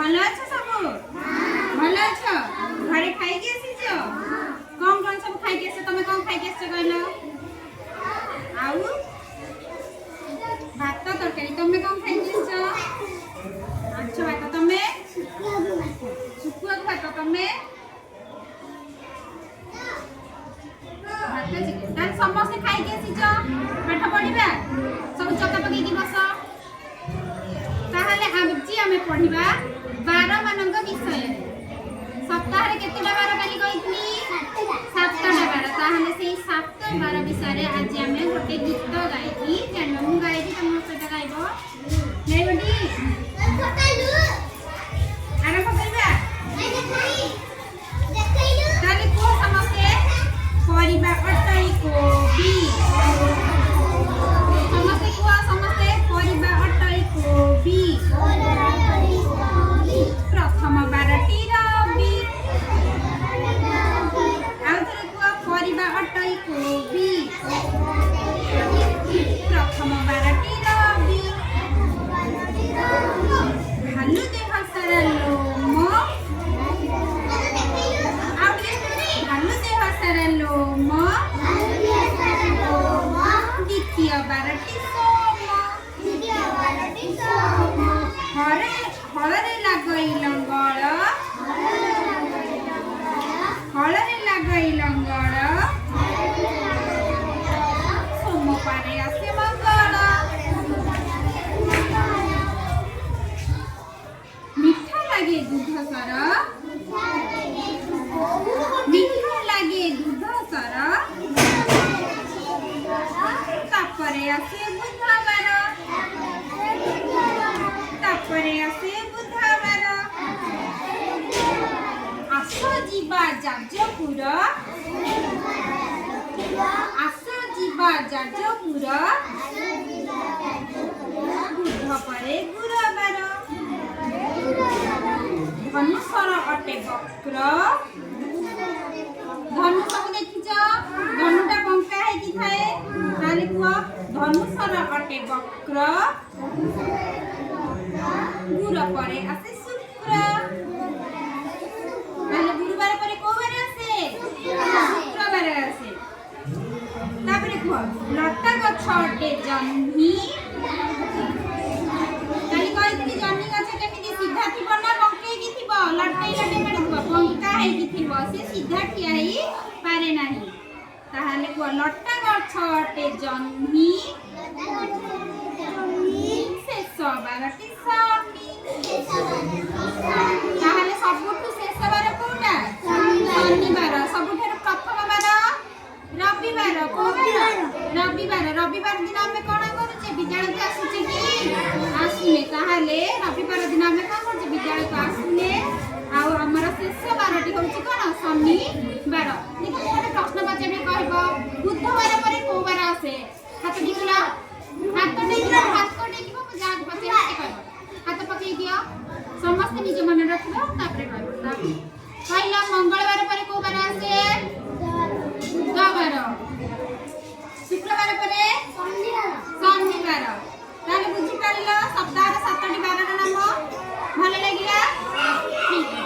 भल अछ सब भल अछ घरे खाई के आसी छ कौन कौन सब खाई के आसे तमे कौन खाई के आसे कहलो आउ भात तरकारी तमे कौन खाई के आछ अच्छा भात तमे सुकुआ भात तमे भात चिकन समस्त खाई के आसी छ पाठ पढिबा सब चका पकी की बस ताहले आबजी हमें पढिबा 12 मानक विषय सप्ताह रे केतेटा बार काली कहितली 7टा बार ताहले सेही 7 बार विषय रे आज हमें गोटे गीत गाइबी जानो मु गाइबी तम सहित गाइबो नै बडी फटालु आरंभ करबा नै देखैलु ताले को समस्ते परिबा अटई कोबी समस्ते को समस्ते परिबा अटई कोबी प्रथम बारटी रवि आउथरे को परिबा अटई कोबी प्रथम बारटी रवि भालु देह सारा लोम भालु देह सारा लोम द्वितीय बारटी सोम हଳରେ लागई लंगड़ हଳରେ लागई लंगड़ सोम पारे आसे मंगल मिठा लागे दूध सर मिठा लागे दूध सर तापरे आसे बुधवार तापरे आसे बुधवार आस जीवा जाजपुर आस जीवा जाजपुर बुध परे गुरुवार धनुषर अटे वक्र धनु सब देखिछ धनुटा बंका है कि थाए ताले को धनुषर अटे वक्र गुरु परे आसे शुक्र ताले गुरुवार परे को बारे आसे शुक्रवार आसे तापरे को लता गछ अटे जन्ही ताले कहितली जन्ही गछ केमिति सीधा थिबो ना बंके कि थिबो लटै लटै पड़िबो बंका है कि थिबो से सीधा ठिया ही पारे नाही ताहाले को लता गछ अटे जन्ही शेष बारटी स्वामी ताहाले सबुठु शेष बार कोटा शनिवार सबुठार प्रथम बार रविवार को रविवार रविवार दिन हमें कोन करूचे विद्यालय को आसुचे कि आसुने ताहाले रविवार दिन हमें कोन करूचे विद्यालय को आसुने आ हमर शेष बारटी होची कोन शनिवार